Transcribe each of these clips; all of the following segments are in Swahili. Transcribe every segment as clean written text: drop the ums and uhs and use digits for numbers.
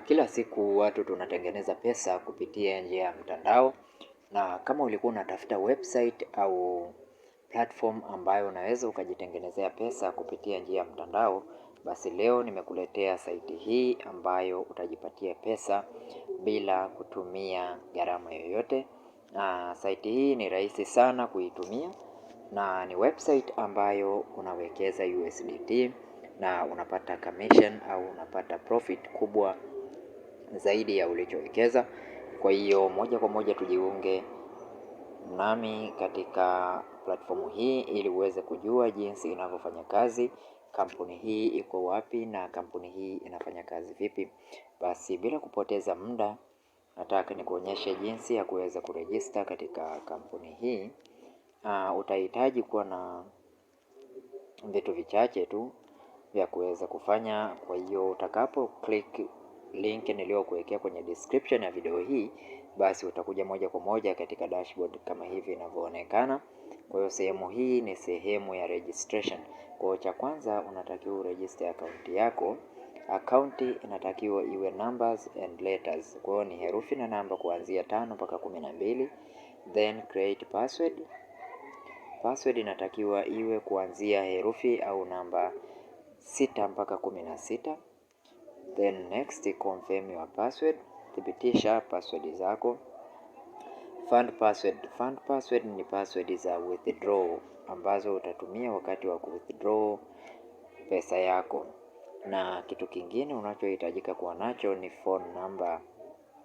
Kila siku watu tunatengeneza pesa kupitia njia ya mtandao, na kama ulikuwa unatafuta website au platform ambayo unaweza ukajitengenezea pesa kupitia njia ya mtandao, basi leo nimekuletea site hii ambayo utajipatia pesa bila kutumia gharama yoyote. Site hii ni rahisi sana kuitumia na ni website ambayo unawekeza USDT na unapata commission au unapata profit kubwa zaidi ya ulichowekeza. Kwa hiyo moja kwa moja tujiunge nami katika platform hii ili uweze kujua jinsi inavyofanya kazi, kampuni hii iko wapi na kampuni hii inafanya kazi vipi. Basi bila kupoteza muda, nataka nikuonyeshe jinsi ya kuweza kuregister katika kampuni hii. Utahitaji kuwa na vitu vichache tu vya kuweza kufanya. Kwa hiyo utakapo click link niliyokuwekea kwenye description ya video hii, basi utakuja moja kwa moja katika dashboard kama hivi inavyoonekana. Kwa hiyo sehemu hii ni sehemu ya registration. Kwa hiyo cha kwanza unatakiwa uregister account yako. Account inatakiwa iwe numbers and letters. Kwa hiyo ni herufi na namba kuanzia 5 mpaka 12. Then create password. Password inatakiwa iwe kuanzia herufi au namba 6 mpaka 16. Then next, confirm your password. Thibitisha password zako. Fund password. Fund password ni password za withdraw ambazo utatumia wakati wa withdraw pesa yako. Na kitu kingine unachohitajika kuwa nacho ni phone number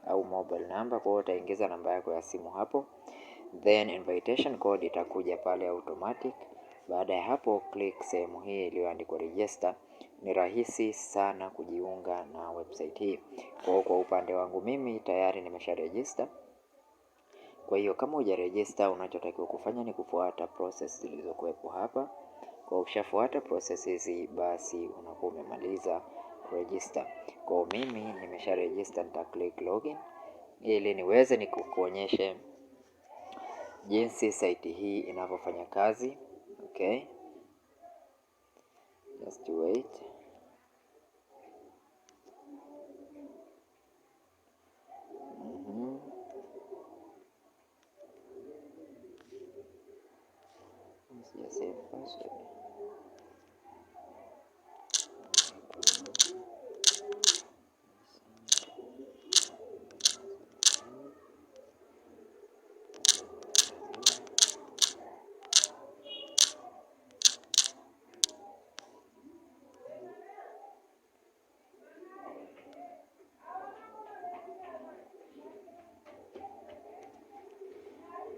au mobile number. Kwa hiyo utaingiza namba yako ya simu hapo. Then invitation code itakuja pale automatic. Baada ya hapo click sehemu hii iliyoandikwa register. Ni rahisi sana kujiunga na website hii. Kwa upande wangu mimi tayari nimesha register. Kwa hiyo kama huja register, unachotakiwa kufanya ni kufuata process zilizokuwepo hapa. Kwa ukishafuata process hizi, basi unakuwa umemaliza register. Kwa mimi nimesha register, nita click login ili niweze nikuonyeshe jinsi site hii inavyofanya kazi. Okay, just wait. Save password.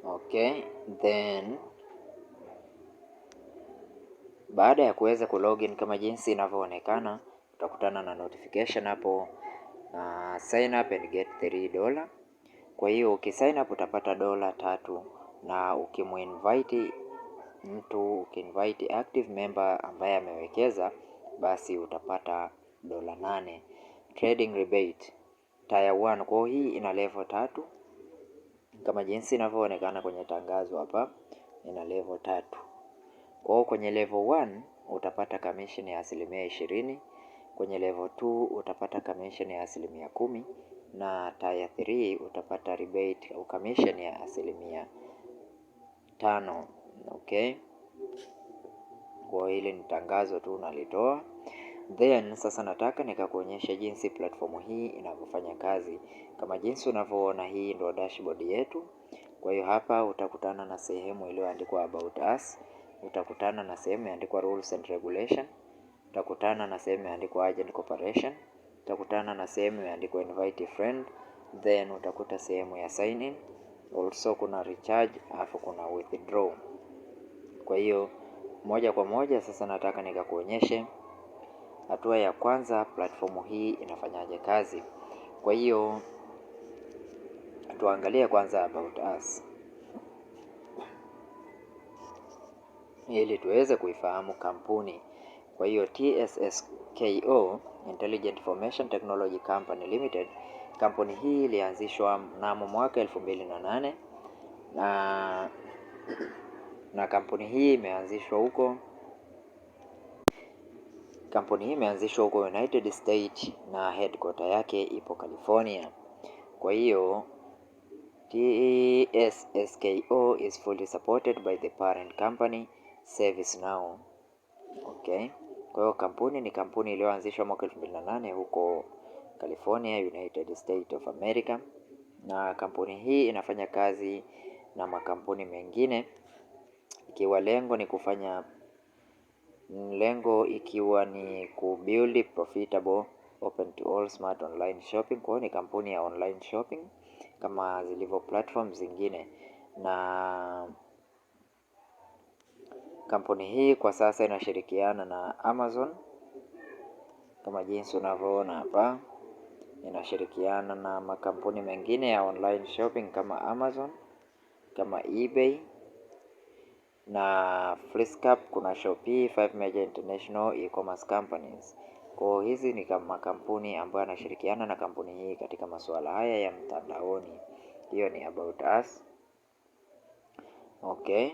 Okay, then baada ya kuweza kulogin kama jinsi inavyoonekana, utakutana na notification hapo, sign up and get $3. Kwa hiyo ukisign up utapata $3, na ukimuinvite mtu, ukiinvite active member ambaye amewekeza, basi utapata $8. Trading rebate tier 1. Kwa hiyo hii ina level 3 kama jinsi inavyoonekana kwenye tangazo hapa, ina level 3. Kwa hiyo kwenye level 1 utapata commission ya 20%, kwenye level 2 utapata commission ya 10%, na tier 3 utapata rebate au commission ya 5%. Okay, kwa hili ni tangazo tu nalitoa. Then sasa nataka nikakuonyesha jinsi platform hii inavyofanya kazi. Kama jinsi unavyoona, hii ndio dashboard yetu. Kwa hiyo hapa utakutana na sehemu iliyoandikwa about us, utakutana na sehemu imeandikwa rules and regulation, utakutana na sehemu imeandikwa agent cooperation, utakutana na sehemu imeandikwa invite a friend, then utakuta sehemu ya sign in, also kuna recharge, afu kuna withdraw. Kwa hiyo moja kwa moja sasa nataka nikakuonyeshe hatua ya kwanza platform hii inafanyaje kazi. Kwa hiyo tuangalie kwanza about us ili tuweze kuifahamu kampuni. Kwa hiyo Tssko, Intelligent Information Technology Company Limited, kampuni hii ilianzishwa mnamo mwaka 2008 na kampuni hii imeanzishwa huko Kampuni hii imeanzishwa huko United States na headquarter yake ipo California. Kwa hiyo Tssko is fully supported by the parent company ServiceNow. Okay. Kwa hiyo kampuni ni kampuni iliyoanzishwa mwaka 2008 huko California, United States of America, na kampuni hii inafanya kazi na makampuni mengine ikiwa lengo ni kubuild profitable open to all smart online shopping. Kwa hiyo ni kampuni ya online shopping kama zilivyo platform zingine, na kampuni hii kwa sasa inashirikiana na Amazon kama jinsi unavyoona hapa. Inashirikiana na makampuni mengine ya online shopping kama Amazon, kama eBay na Flipkart, kuna Shopee, 5 major international e-commerce companies. Kwa hizi ni kama makampuni ambayo yanashirikiana na kampuni hii katika masuala haya ya mtandaoni. Hiyo ni about us. Okay.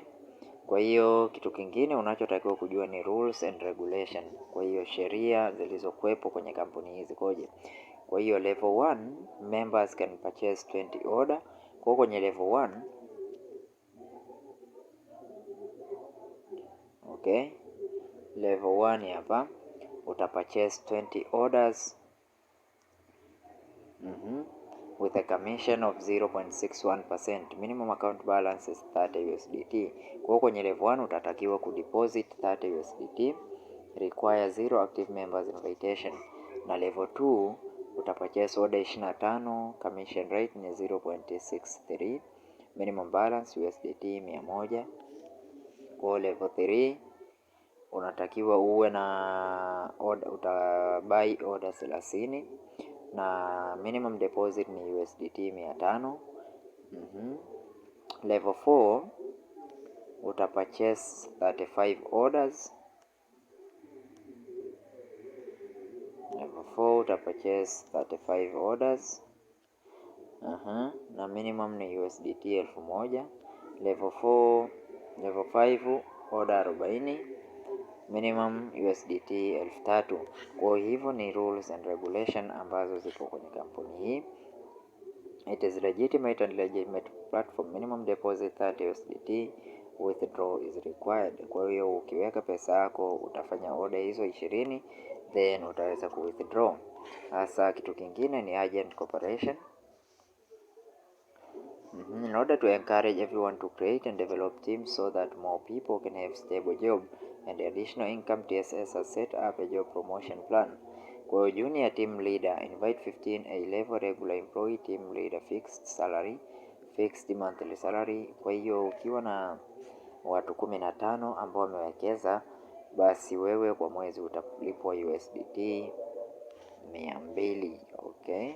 Kwa hiyo kitu kingine unachotakiwa kujua ni rules and regulation. Kwa hiyo sheria zilizokuwepo kwenye kampuni hizi koje. Kwa hiyo level 1 members can purchase 20 order. Kwa kwenye level 1, okay, level 1 hapa utapurchase 20 orders with a commission of 0.61%. Minimum account balance is 30 USDT. Kwa kwenye level 1 utatakiwa kudeposit 30 USDT, require 0 active members invitation. Na level 2 utapurchase order 25, commission rate ni 0.63, minimum balance USDT 100. Kwa level 3 unatakiwa uwe na order, utabuy order 30 na minimum deposit ni USDT 500. Level 4 utapurchase 35 orders. Level 4 utapurchase 35 orders. Na minimum ni USDT 1000. Level 5 order 40, minimum USDT 3000. Kwa hivyo ni rules and regulation ambazo zipo kwenye kampuni hii. It is legitimate and legitimate platform. Minimum deposit 30 USDT, withdraw is required. Kwa hiyo ukiweka pesa yako utafanya order hizo 20, then utaweza ku withdraw. Hasa kitu kingine ni agent cooperation. In order to encourage everyone to create and develop teams so that more people can have stable job and additional income, TSS has set up a job promotion plan. Kwa junior team leader, invite 15 A-level regular employee team leader, fixed monthly salary. Kwa hiyo ukiwa na watu 15 ambao wamewekeza, basi wewe kwa mwezi utalipwa USDT 200. Okay,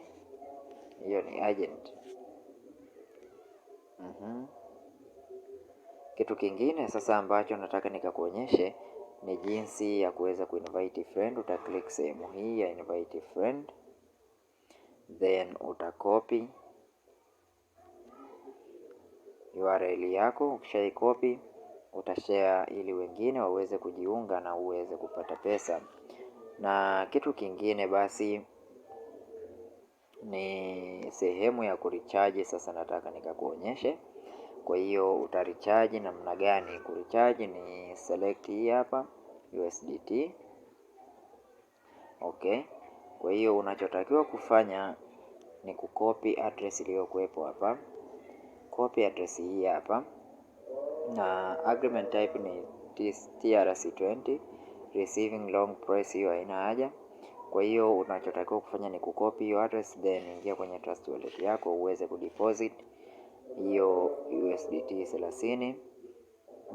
hiyo ni agent. Kitu kingine sasa ambacho nataka nikakuonyeshe ni jinsi ya kuweza kuinvite friend. Utaklik sehemu hii ya invite friend, then utakopi URL yako. Ukishaikopi utashare ili wengine waweze kujiunga na uweze kupata pesa. Na kitu kingine basi ni sehemu ya kurecharge. Sasa nataka nikakuonyeshe. Kwa hiyo utarecharge namna gani? Kurecharge ni select hii hapa USDT. Okay. Kwa hiyo unachotakiwa kufanya ni kukopi address iliyokuwepo hapa. Copy address hii hapa. Na agreement type ni TRC20. Receiving long price, hiyo haina haja. Kwa hiyo unachotakiwa kufanya ni kukopi hiyo address, then ingia kwenye Trust Wallet yako uweze kudeposit hiyo USDT 30,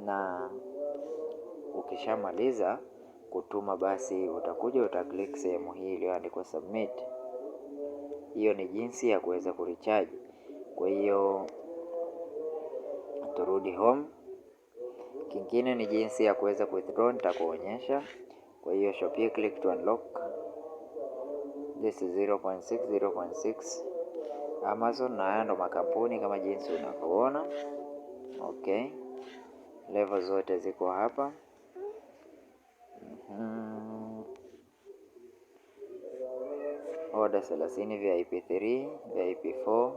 na ukishamaliza kutuma basi utakuja utaklik sehemu hii iliyoandikwa submit. Hiyo ni jinsi ya kuweza kurecharge. Kwa hiyo turudi home. Kingine ni jinsi ya kuweza withdraw, nitakuonyesha. Kwa hiyo Shopee, click to unlock. This is 0.6. Amazon, na haya ndo makampuni kama jinsi unavyoona. Okay, level zote ziko hapa. order 30, VIP3, VIP4,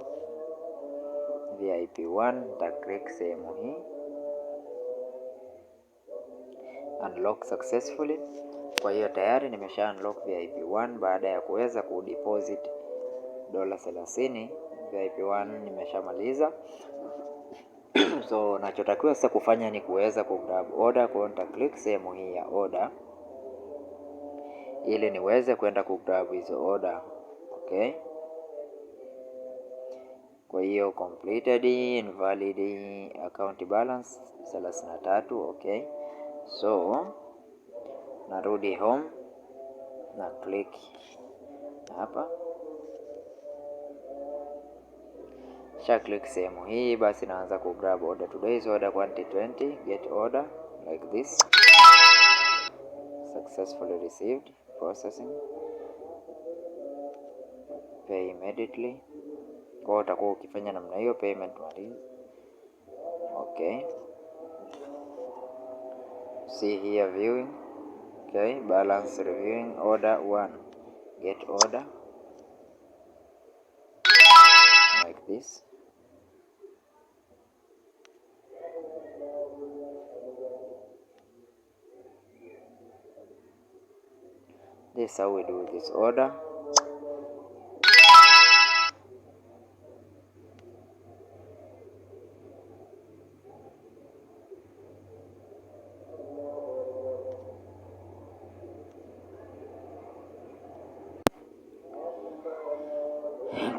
VIP1. Nita click sehemu hii unlock successfully. Kwa hiyo tayari nimesha unlock VIP1 baada ya kuweza kudeposit $30. VIP1 nimeshamaliza. So nachotakiwa sasa kufanya ni kuweza kugrab order. Kwa hiyo nita click sehemu hii ya order ili niweze kwenda kugrab hizo order. Okay. Kwa hiyo completed invalid account balance 33. Okay. So narudi home na click hapa. Click sehemu hii, basi naanza kugrab order. Today's order quantity 20, get order like this. Successfully received, processing, pay immediately. Kwa hiyo utakuwa ukifanya namna hiyo, payment maliza. Okay, see here viewing. Okay, balance reviewing, order 1, get order like this. This is how we do this order.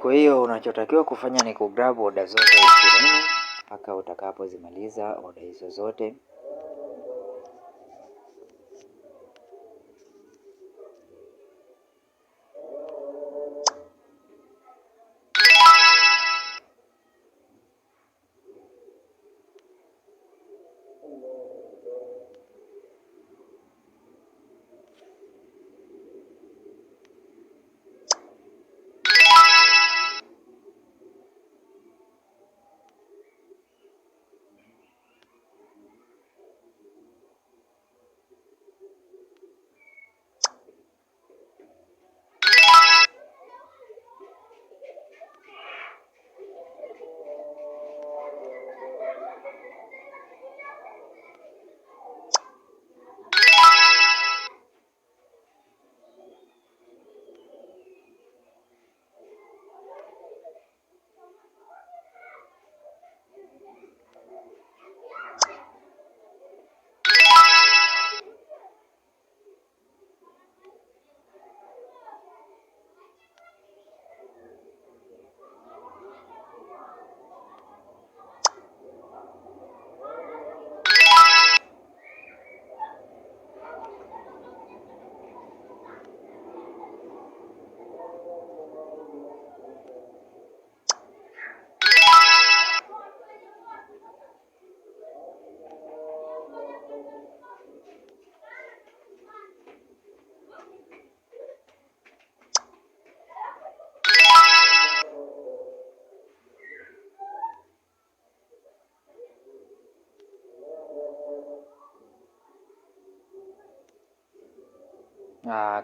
Kwa hiyo unachotakiwa kufanya ni kugrab order zote 20 mpaka utakapozimaliza order hizo zote.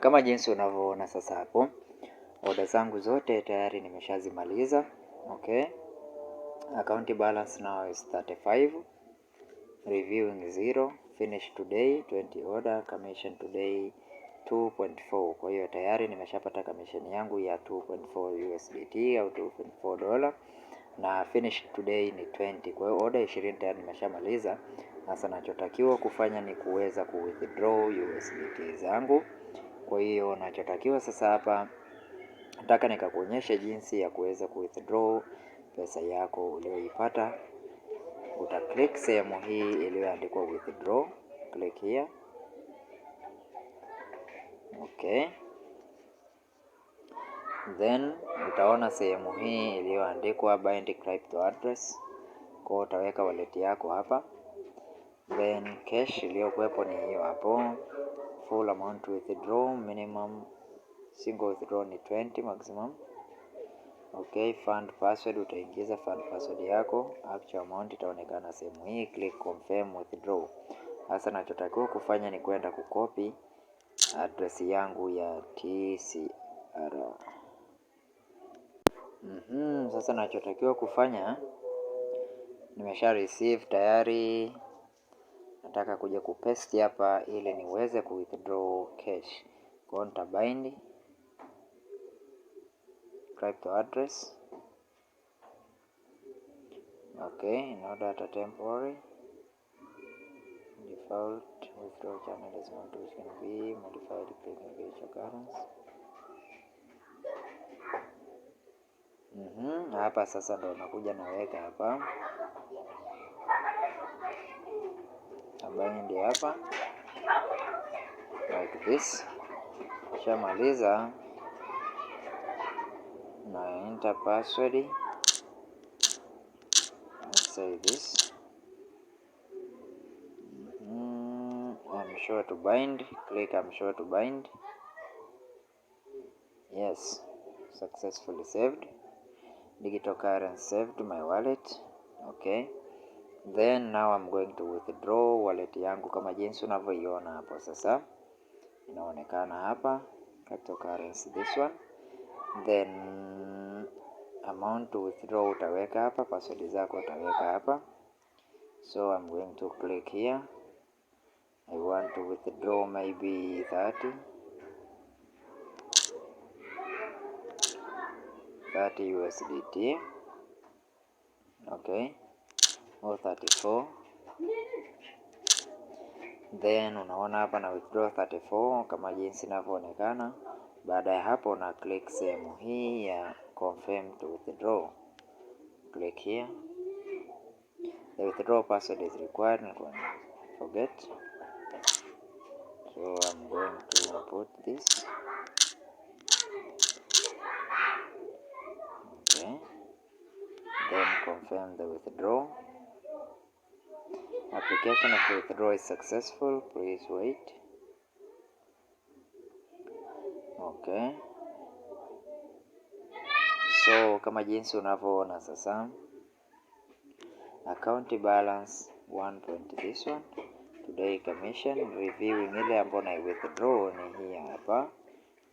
Kama jinsi unavyoona sasa hapo, order zangu zote tayari nimeshazimaliza. Okay, account balance now is 35, reviewing 0, finish today 20 order, commission today 2.4. Kwa hiyo tayari nimeshapata commission yangu ya 2.4 USDT au 2.4 dola, na finish today ni 20. Kwa hiyo order 20 tayari nimeshamaliza. Sasa nachotakiwa kufanya ni kuweza ku withdraw USDT zangu. Kwa hiyo nachotakiwa sasa hapa, nataka nikakuonyesha jinsi ya kuweza ku withdraw pesa yako uliyoipata. Uta click sehemu hii iliyoandikwa withdraw, click here. Okay, then utaona sehemu hii iliyoandikwa bind crypto address. Kwa hiyo utaweka wallet yako hapa, then cash iliyokuwepo ni hiyo hapo. Full amount withdraw, minimum single withdraw ni 20, maximum. Okay, fund password, utaingiza fund password yako. Actual amount itaonekana sehemu hii, click confirm withdraw. Sasa nachotakiwa kufanya ni kwenda kukopi address yangu ya TCR. Sasa nachotakiwa kufanya, nimesha receive tayari. Nataka kuja kupaste hapa ili niweze withdraw cash. Kwa hiyo nitabind crypto address. Okay, no data temporary. Default withdrawal channel is not which can be modified clicking cryptocurrency. Hapa sasa ndo nakuja naweka hapa. Bind hapa like this. Shamaliza na enter password. Let's say this. I'm sure to bind. Click I'm sure to bind. Yes, successfully saved. Digital currency saved my wallet. Okay, then now I'm going to withdraw wallet yangu kama jinsi unavyoiona hapo. Sasa inaonekana hapa cryptocurrency, this one. Then amount to withdraw utaweka hapa, password zako utaweka hapa. So I'm going to click here. I want to withdraw maybe 30 USDT. Okay, or 34. Then unaona hapa na withdraw 34 kama jinsi inavyoonekana. Baada ya hapo na click sehemu hii ya confirm to withdraw. Click here. The withdrawal password is required. Not going to forget. So I'm going to put this. Okay. Then confirm the withdrawal. Application of withdrawal is successful. Please wait. Okay. So kama jinsi unavyoona sasa, account balance 1 this one. Today commission reviewing ile ambayo na withdraw ni hii hapa.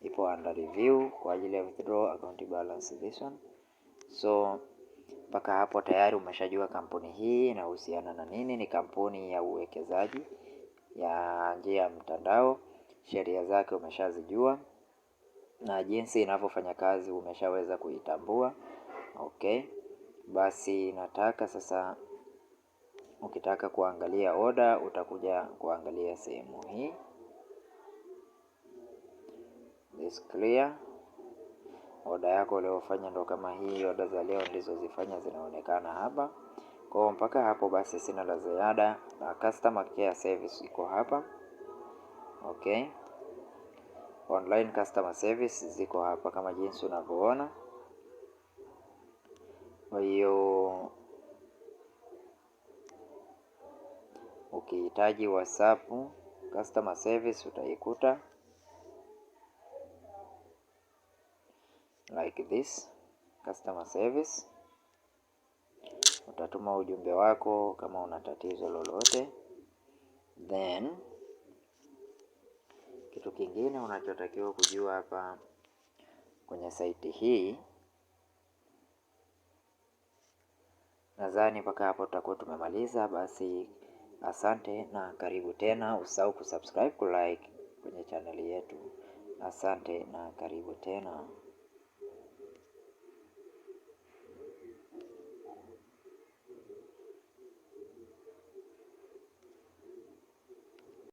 Ipo under review kwa ajili ya withdraw account balance this one. So mpaka hapo tayari umeshajua kampuni hii inahusiana na nini. Ni kampuni ya uwekezaji ya njia ya mtandao. Sheria zake umeshazijua na jinsi inavyofanya kazi umeshaweza kuitambua. Okay, basi nataka sasa, ukitaka kuangalia order utakuja kuangalia sehemu hii. This clear. Order yako uliofanya ndo kama hii. Order za leo ndizo zifanya zinaonekana hapa. Kwa mpaka hapo basi sina la ziada. Na customer care service iko hapa. Okay, online customer service ziko hapa kama jinsi unavyoona. Kwa hiyo ukihitaji WhatsApp customer service utaikuta like this. Customer service, utatuma ujumbe wako kama una tatizo lolote. Then kitu kingine unachotakiwa kujua hapa kwenye site hii, nadhani mpaka hapo tutakuwa tumemaliza. Basi asante na karibu tena. Usahau kusubscribe, kulike kwenye channel yetu. Asante na karibu tena.